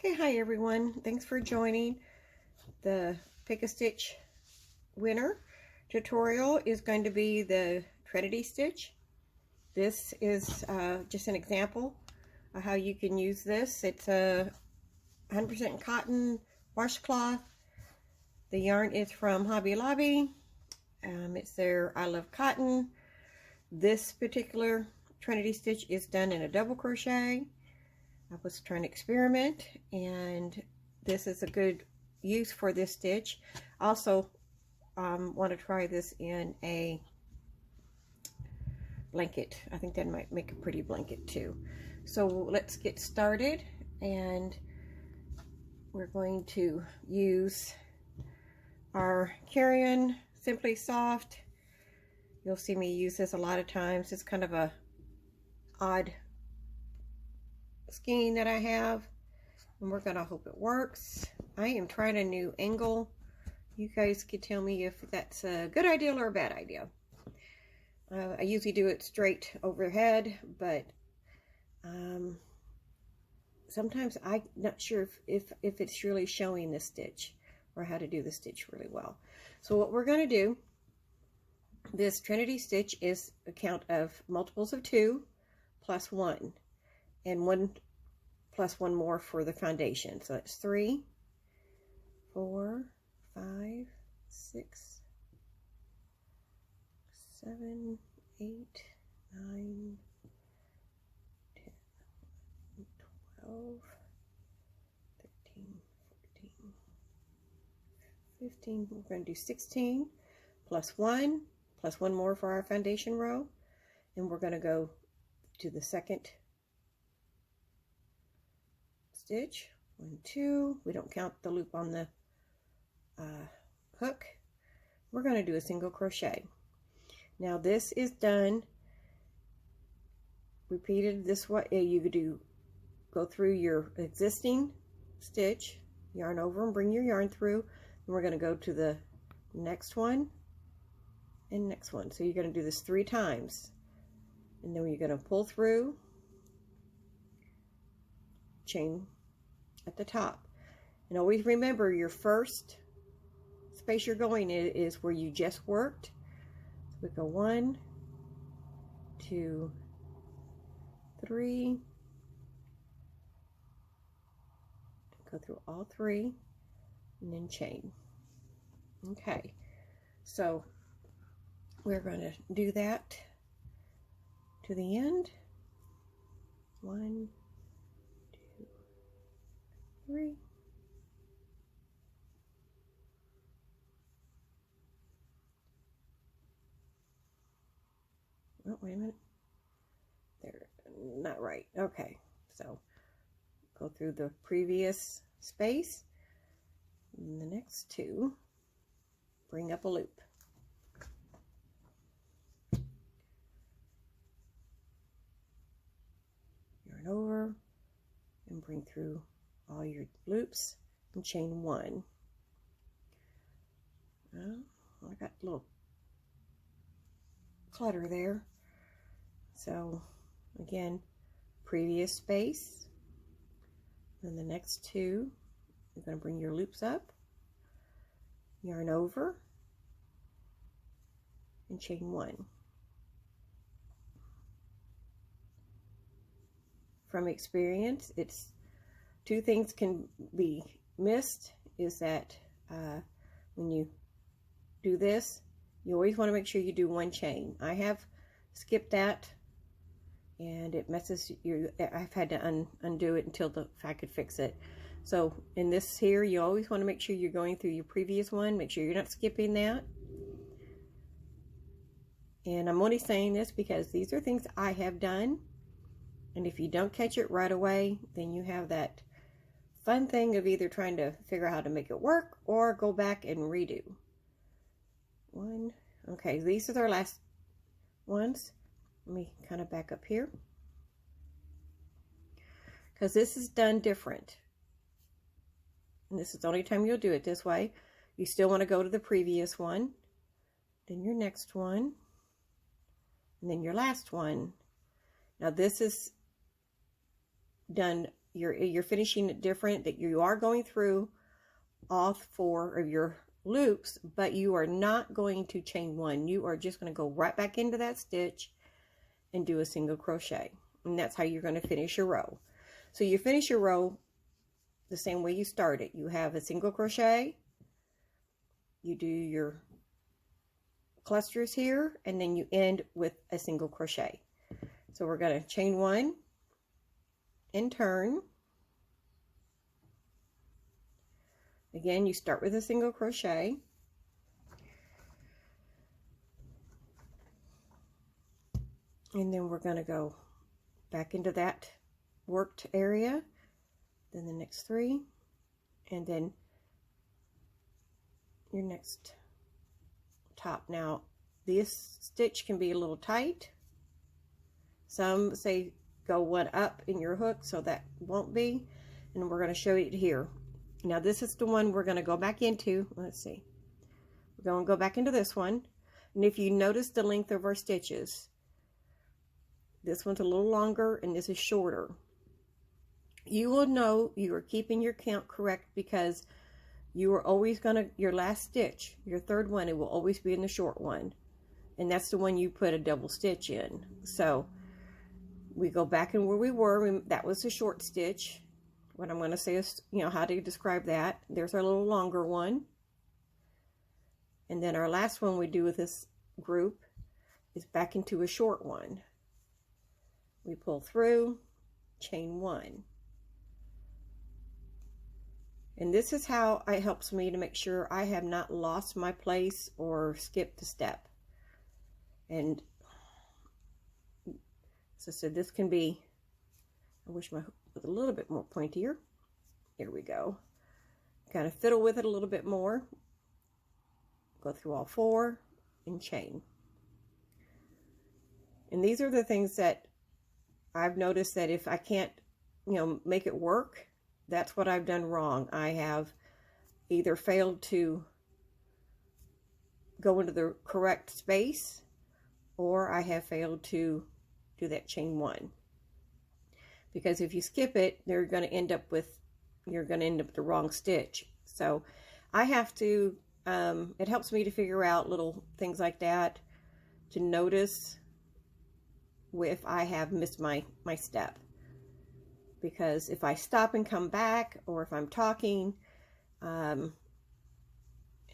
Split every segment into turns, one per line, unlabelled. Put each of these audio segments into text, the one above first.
Okay, hi everyone. Thanks for joining. The Pick a Stitch winner tutorial is going to be the Trinity Stitch. This is just an example of how you can use this. It's a 100% cotton washcloth. The yarn is from Hobby Lobby. It's their I Love Cotton. This particular Trinity Stitch is done in a double crochet. I was trying to experiment, and this is a good use for this stitch. Also, want to try this in a blanket. I think that might make a pretty blanket too. So let's get started, and we're going to use our Carrion Simply Soft. You'll see me use this a lot of times. It's kind of a odd skein that I have, and we're gonna hope it works. I am trying a new angle. You guys can tell me if that's a good idea or a bad idea. I usually do it straight overhead, but sometimes I'm not sure if it's really showing the stitch or how to do the stitch really well. So what we're going to do, this Trinity Stitch is a count of multiples of 2 plus 1. And 1 plus 1 more for the foundation. So that's 3, 4, 5, 6, 7, 8, 9, 10, 12, 13, 14, 15. We're going to do 16 plus 1 more for our foundation row. And we're going to go to the second stitch. 1, 2. We don't count the loop on the hook. We're going to do a single crochet. Now this is done repeated this way. You could go through your existing stitch, yarn over and bring your yarn through, and we're going to go to the next one and next one. So you're going to do this 3 times, and then you're going to pull through, chain at the top, and always remember your first space you're going in is where you just worked. So we go 1, 2, 3, go through all 3, and then chain. Okay, so we're going to do that to the end. 1, 2, 3. Oh, wait a minute. They're not right. Okay, so go through the previous space, and the next 2, bring up a loop. Yarn over and bring through all your loops and chain 1. Well, I got a little clutter there. So again, previous space, then the next 2, you're going to bring your loops up, yarn over, and chain 1. From experience, it's 2 things can be missed, is that when you do this, you always want to make sure you do 1 chain. I have skipped that, and it messes you. I've had to undo it until I could fix it. So in this here, you always want to make sure you're going through your previous one. Make sure you're not skipping that. And I'm only saying this because these are things I have done. And if you don't catch it right away, then you have that fun thing of either trying to figure out how to make it work or go back and redo. 1. Okay, these are our last ones. Let me kind of back up here, because this is done different. And this is the only time you'll do it this way. You still want to go to the previous one, then your next one, and then your last one. Now this is done you're finishing it different, that you are going through all 4 of your loops, but you are not going to chain 1. You are just going to go right back into that stitch and do a single crochet, and that's how you're going to finish your row. So you finish your row the same way you started. You have a single crochet, you do your clusters here, and then you end with a single crochet. So we're going to chain 1 and turn. Again, you start with a single crochet, and then we're going to go back into that worked area, then the next 3, and then your next top. Now this stitch can be a little tight. Some say go 1 up in your hook, so that won't be, and we're going to show you here. Now this is the one we're going to go back into. Let's see, we're going to go back into this one, and if you notice the length of our stitches, this one's a little longer and this is shorter. You will know you are keeping your count correct because you are always going to, your last stitch, your 3rd one, it will always be in the short one, and that's the one you put a double stitch in. So we go back in where we were. That was a short stitch. What I'm going to say is, you know, how to describe that. There's our little longer one, and then our last one we do with this group is back into a short one. We pull through, chain 1. And this is how it helps me to make sure I have not lost my place or skipped a step. And so this can be, I wish my hook was a little bit more pointier. Here we go. Kind of fiddle with it a little bit more. Go through all 4 and chain. And these are the things that I've noticed that if I can't, you know, make it work, that's what I've done wrong. I have either failed to go into the correct space, or I have failed to do that chain 1. Because if you skip it, you're going to end up with the wrong stitch. So I have to, it helps me to figure out little things like that, to notice if I have missed my step. Because if I stop and come back, or if I'm talking, and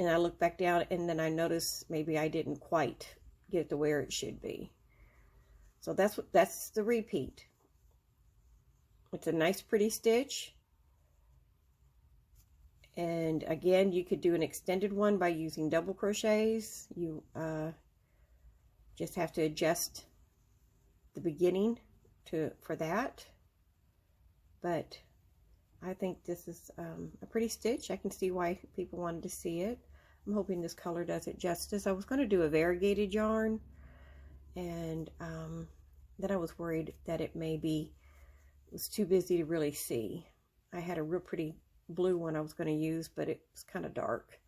I look back down and then I notice maybe I didn't quite get it to where it should be. So that's the repeat. It's a nice pretty stitch. And again, you could do an extended one by using double crochets. You just have to adjust the beginning for that. But I think this is a pretty stitch. I can see why people wanted to see it. I'm hoping this color does it justice. I was going to do a variegated yarn, and then I was worried that it was too busy to really see. I had a real pretty blue one I was going to use, but it was kind of dark,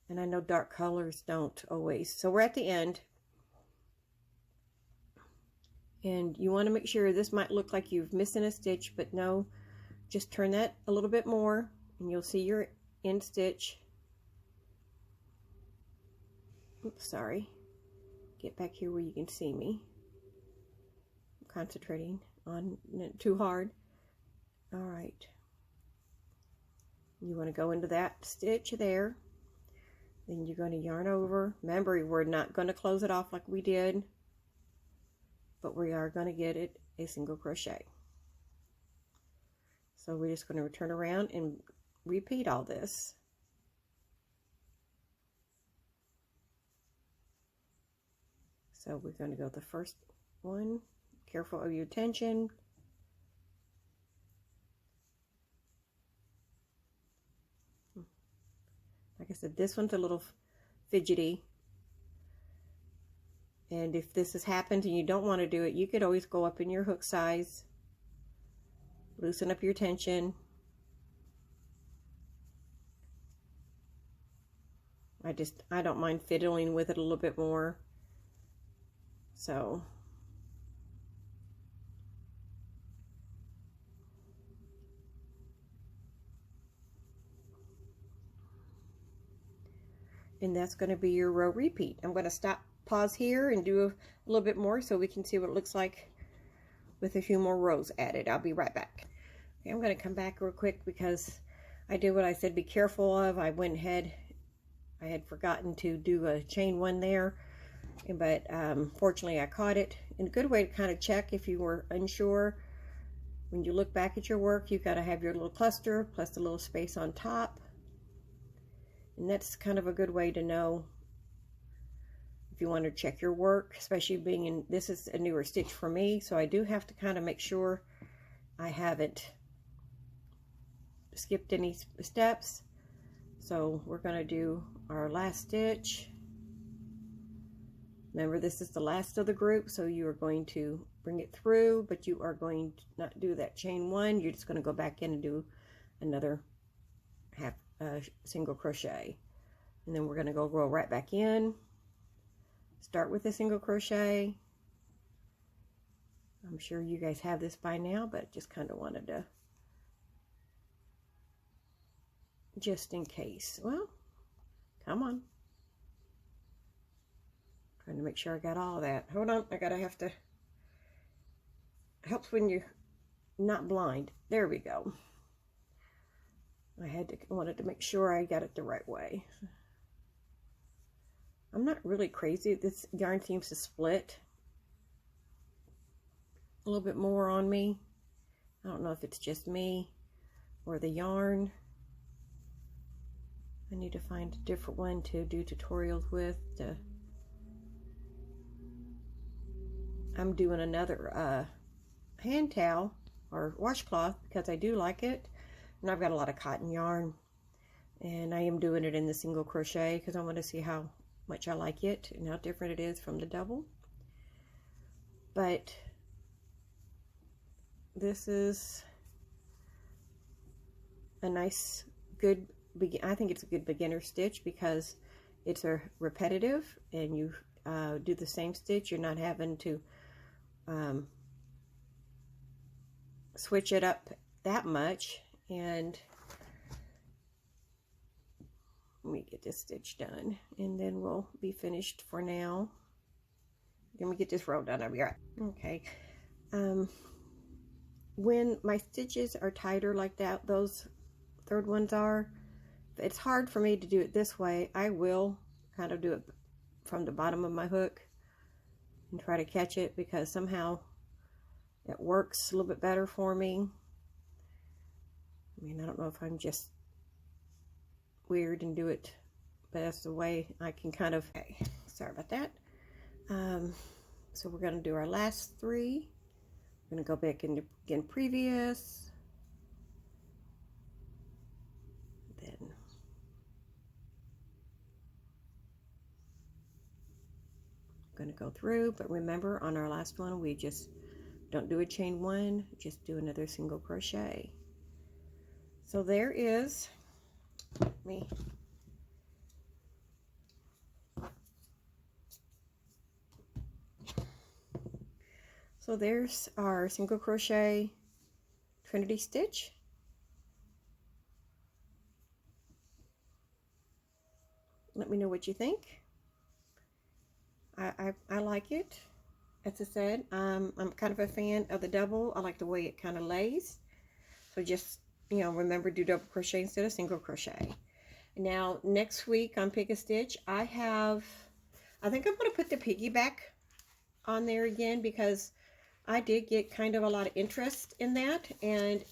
and I know dark colors don't always. So we're at the end, and you want to make sure, this might look like you're missing a stitch, but no, just turn that a little bit more and you'll see your end stitch. Oops, sorry. Get back here where you can see me. I'm concentrating on too hard. All right. You want to go into that stitch there. Then you're going to yarn over. Remember, we're not going to close it off like we did, but we are going to get it a single crochet. So we're just going to turn around and repeat all this. So we're going to go the first one. Careful of your tension. Like I said, this one's a little fidgety. And if this has happened and you don't want to do it, you could always go up in your hook size, loosen up your tension. I don't mind fiddling with it a little bit more. So and that's going to be your row repeat. I'm going to pause here and do a little bit more so we can see what it looks like with a few more rows added. I'll be right back. Okay, I'm going to come back real quick because I did what I said be careful of. I went ahead, I had forgotten to do a chain 1 there, but fortunately I caught it. And a good way to kind of check if you were unsure, when you look back at your work, you've got to have your little cluster plus the little space on top. And that's kind of a good way to know if you want to check your work, especially being in, this is a newer stitch for me, so I do have to kind of make sure I haven't skipped any steps. So we're going to do our last stitch. Remember, this is the last of the group, so you are going to bring it through, but you are going to not do that chain 1. You're just going to go back in and do another half single crochet, and then we're going to go roll right back in. Start with a single crochet. I'm sure you guys have this by now, but just kind of wanted to, just in case. Well, come on. Trying to make sure I got all of that. Hold on, have to, helps when you're not blind. There we go. Wanted to make sure I got it the right way. I'm not really crazy. This yarn seems to split a little bit more on me. I don't know if it's just me or the yarn. I need to find a different one to do tutorials with. I'm doing another hand towel or washcloth because I do like it. And I've got a lot of cotton yarn. And I am doing it in the single crochet because I want to see how much I like it and how different it is from the double. But this is a nice, good, I think it's a good beginner stitch because it's a repetitive and you do the same stitch. You're not having to switch it up that much. And let me get this stitch done and then we'll be finished for now. Let me get this row done. I'll be right. Okay. When my stitches are tighter like that, those third ones are, it's hard for me to do it this way. I will kind of do it from the bottom of my hook and try to catch it because somehow it works a little bit better for me. I mean, I don't know if I'm just weird and do it, but that's the way I can kind of, okay, sorry about that. So we're going to do our last 3. I'm going to go back into again previous, then I'm going to go through, but remember on our last one we just don't do a chain 1, just do another single crochet. So there is me. So there's our single crochet Trinity stitch. Let me know what you think. I like it. As I said, I'm kind of a fan of the double. I like the way it kind of lays. So just, you know, remember, do double crochet instead of single crochet. Now next week on Pick a Stitch, I think I'm going to put the piggyback on there again because I did get kind of a lot of interest in that, and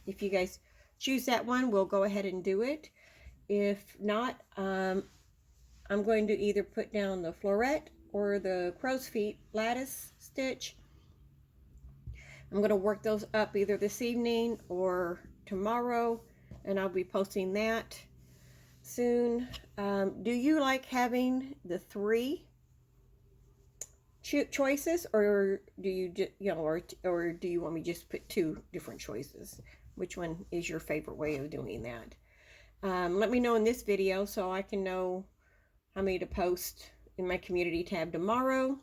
if you guys choose that one, we'll go ahead and do it. If not, I'm going to either put down the floret or the crow's feet lattice stitch. I'm going to work those up either this evening or tomorrow, and I'll be posting that soon. Do you like having the 3 choices, or do you or do you want me to just put 2 different choices? Which one is your favorite way of doing that? Let me know in this video so I can know how many to post in my community tab tomorrow.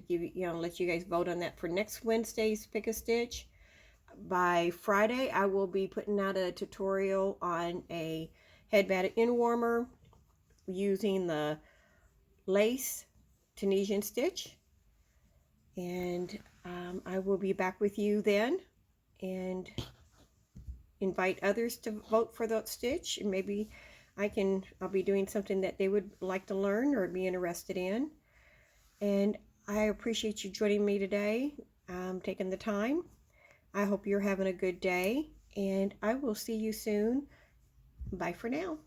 Give you, let you guys vote on that for next Wednesday's Pick a Stitch. By Friday, I will be putting out a tutorial on a head batted end warmer using the lace Tunisian stitch. And I will be back with you then and invite others to vote for that stitch. And maybe I'll be doing something that they would like to learn or be interested in. And I appreciate you joining me today, taking the time. I hope you're having a good day, and I will see you soon. Bye for now.